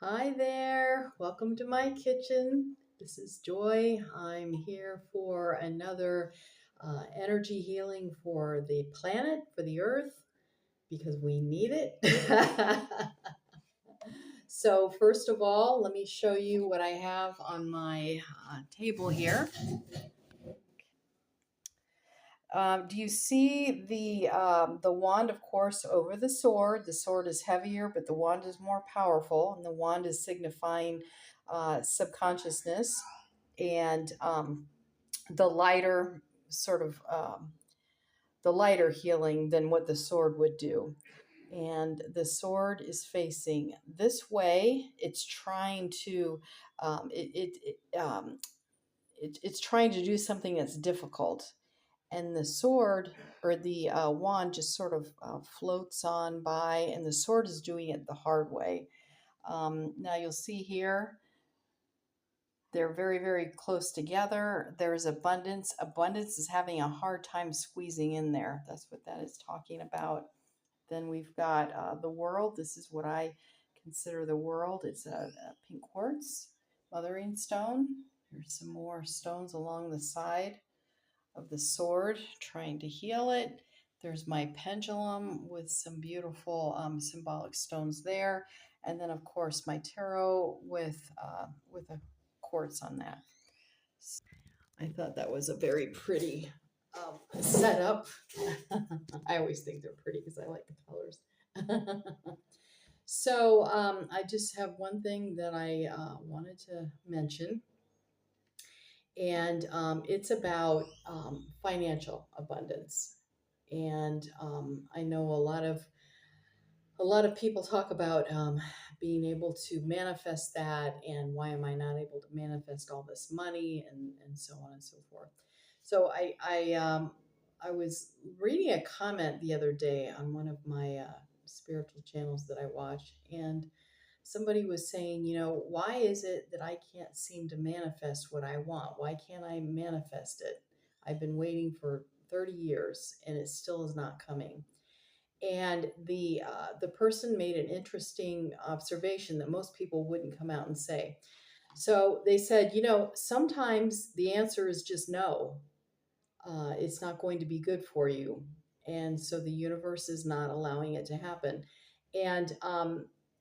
Hi there, welcome to my kitchen. This is Joy. I'm here for another energy healing for the planet, for the earth, because we need it. So, first of all, let me show you what I have on my table here. Do you see the wand, of course, over the sword? The sword is heavier, but the wand is more powerful, and the wand is signifying subconsciousness and the lighter sort of the lighter healing than what the sword would do. And the sword is facing this way. It's trying to it's trying to do something that's difficult, and the sword or the wand just sort of floats on by, and the sword is doing it the hard way. Now you'll see here they're very, very close together. There's abundance. Abundance is having a hard time squeezing in there. That's what that is talking about. Then we've got the world. This is what I consider the world. It's a pink quartz, mothering stone. There's some more stones along the side of the sword trying to heal it. There's my pendulum with some beautiful symbolic stones there. And then, of course, my tarot with a quartz on that. I thought that was a very pretty setup. I always think they're pretty because I like the colors. So I just have one thing that I wanted to mention, and it's about financial abundance. And I know a lot of people talk about being able to manifest that, and why am I not able to manifest all this money, and so on and so forth. So I was reading a comment the other day on one of my spiritual channels that I watch, and somebody was saying, why is it that I can't seem to manifest what I want? Why can't I manifest it? I've been waiting for 30 years and it still is not coming. And the person made an interesting observation that most people wouldn't come out and say. So they said, sometimes the answer is just no. It's not going to be good for you, and so the universe is not allowing it to happen. And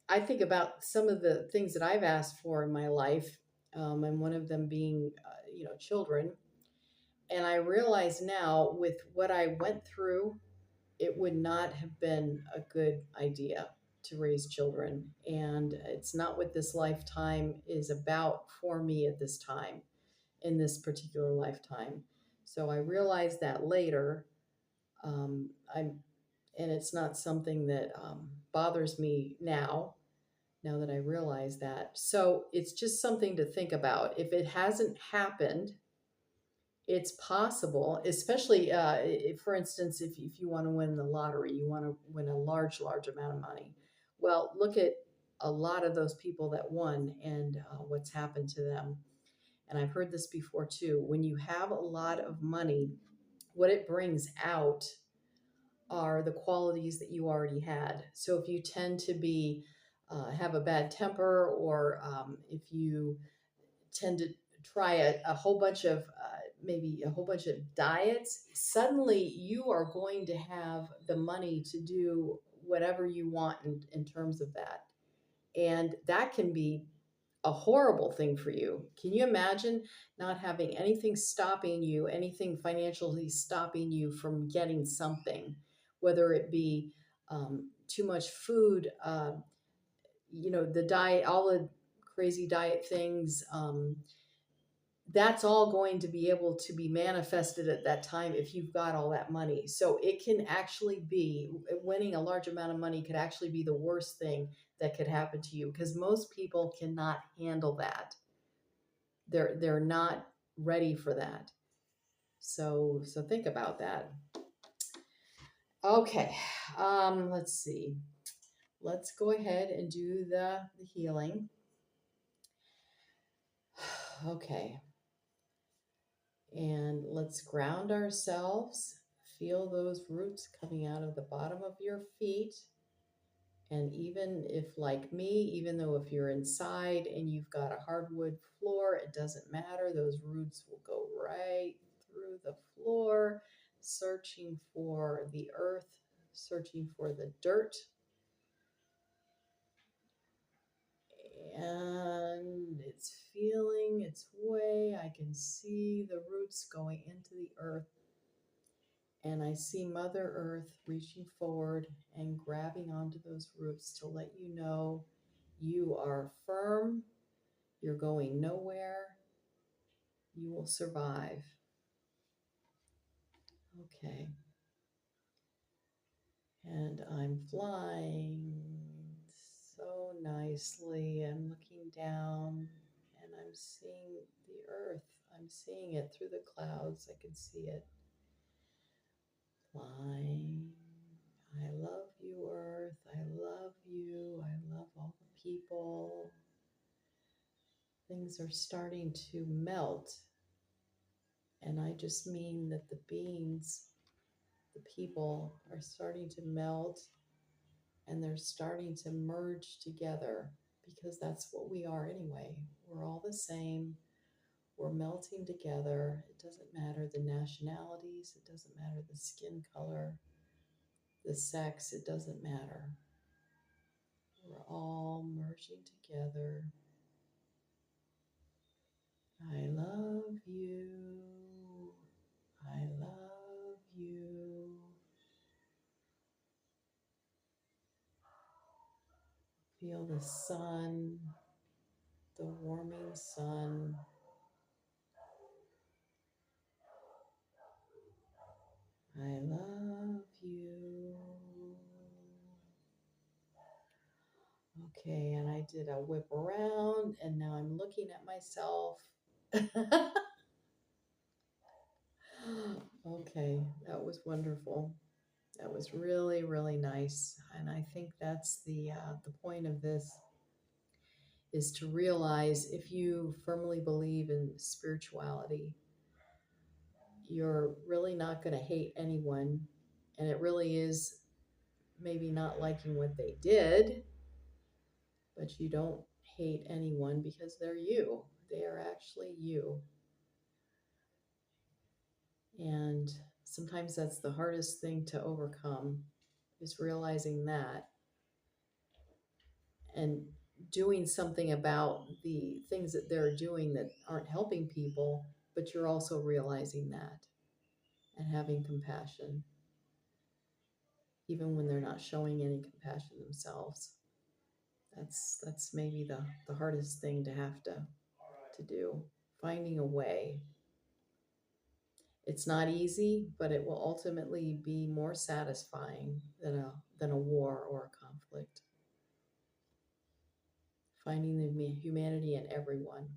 I think about some of the things that I've asked for in my life, and one of them being, children. And I realize now, with what I went through, it would not have been a good idea to raise children. And it's not what this lifetime is about for me at this time, in this particular lifetime. So I realized that later. I'm, and it's not something that bothers me now that I realize that. So it's just something to think about. If it hasn't happened, it's possible, especially for instance, if you want to win the lottery, you want to win a large, large amount of money. Well, look at a lot of those people that won, and what's happened to them. And I've heard this before too. When you have a lot of money, what it brings out are the qualities that you already had. So if you tend to be have a bad temper, or if you tend to try a whole bunch of maybe a whole bunch of diets, suddenly you are going to have the money to do whatever you want in terms of that. And that can be a horrible thing for you. Can you imagine not having anything stopping you, anything financially stopping you from getting something, whether it be too much food, the diet, all the crazy diet things. That's all going to be able to be manifested at that time if you've got all that money. So it can actually be, winning a large amount of money could actually be the worst thing that could happen to you, because most people cannot handle that. They're not ready for that. So think about that. Okay. Let's see. Let's go ahead and do the healing. Okay. And let's ground ourselves. Feel those roots coming out of the bottom of your feet And even if, like me, even though if you're inside and you've got a hardwood floor, it doesn't matter. Those roots will go right through the floor, searching for the earth, searching for the dirt. And it's feeling its way. I can see the roots going into the earth. And I see Mother Earth reaching forward and grabbing onto those roots to let you know you are firm, you're going nowhere, you will survive. Okay. And I'm flying so nicely. I'm looking down and I'm seeing the earth. I'm seeing it through the clouds. I can see it flying. I love you, Earth. I love you. I love all the people. Things are starting to melt. And I just mean that the beings, the people, are starting to melt and they're starting to merge together because that's what we are anyway. We're all the same. We're melting together. It doesn't matter the nationalities, it doesn't matter the skin color, the sex, it doesn't matter. We're all merging together. I love you. I love you. Feel the sun, the warming sun. I love you. Okay, and I did a whip around, and now I'm looking at myself. Okay, that was wonderful. That was really, really nice, and I think that's the point of this is to realize if you firmly believe in spirituality, you're really not going to hate anyone, and it really is maybe not liking what they did, but you don't hate anyone because they're you. They are actually you. And sometimes that's the hardest thing to overcome is realizing that and doing something about the things that they're doing that aren't helping people, but you're also realizing that and having compassion, even when they're not showing any compassion themselves. That's maybe the hardest thing to have to do. Finding a way. It's not easy, but it will ultimately be more satisfying than a war or a conflict. Finding the humanity in everyone.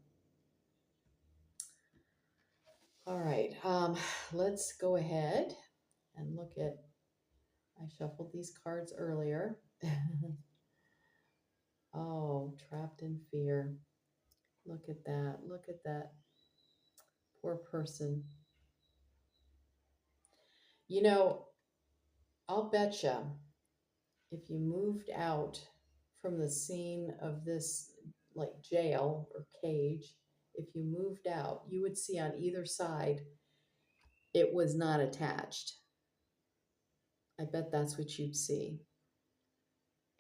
All right, let's go ahead and look at, I shuffled these cards earlier. Oh, trapped in fear. Look at that. Look at that poor person. You know, I'll betcha if you moved out from the scene of this, like jail or cage, if you moved out, you would see on either side it was not attached. I bet that's what you'd see.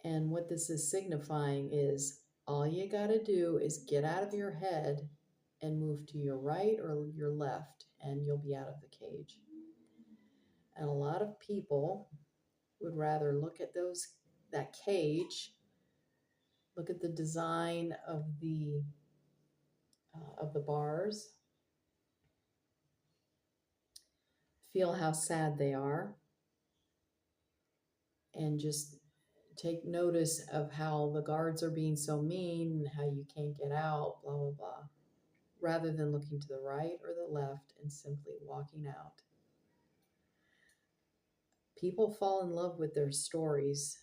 And what this is signifying is all you got to do is get out of your head and move to your right or your left, and you'll be out of the cage. And a lot of people would rather look at that cage, look at the design of the bars, feel how sad they are, and just take notice of how the guards are being so mean and how you can't get out, blah, blah, blah, rather than looking to the right or the left and simply walking out. People fall in love with their stories,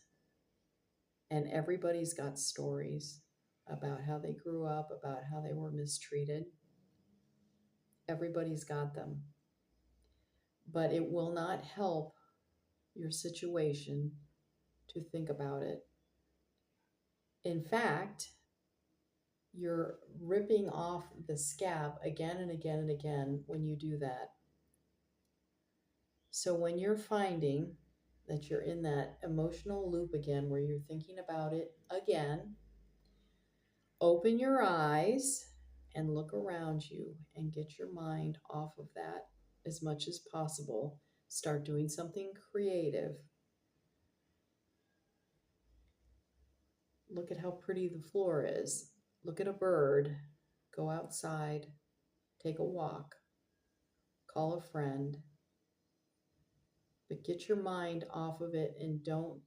and everybody's got stories about how they grew up, about how they were mistreated. Everybody's got them. But it will not help your situation to think about it. In fact, you're ripping off the scab again and again and again when you do that. So when you're finding that you're in that emotional loop again where you're thinking about it again, open your eyes and look around you and get your mind off of that as much as possible. Start doing something creative. Look at how pretty the floor is. Look at a bird. Go outside. Take a walk. Call a friend. But get your mind off of it and don't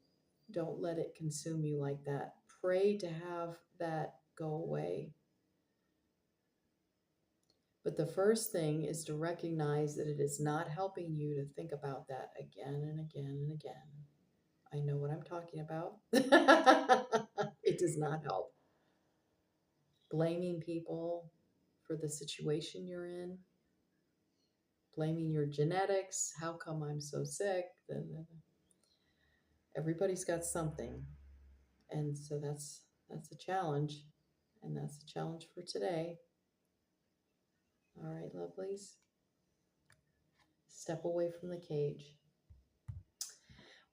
let it consume you like that. Pray to have that go away. But the first thing is to recognize that it is not helping you to think about that again and again and again. I know what I'm talking about. It does not help. Blaming people for the situation you're in, blaming your genetics. How come I'm so sick? Everybody's got something. And so that's a challenge. And that's a challenge for today. All right, lovelies. Step away from the cage.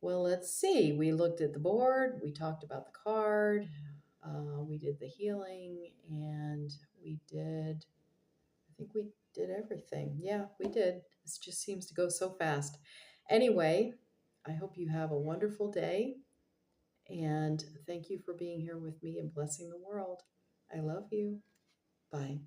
Well, let's see. We looked at the board, we talked about the card, we did the healing, and I think we did everything. Yeah, we did. This just seems to go so fast. Anyway, I hope you have a wonderful day, and thank you for being here with me and blessing the world. I love you. Bye.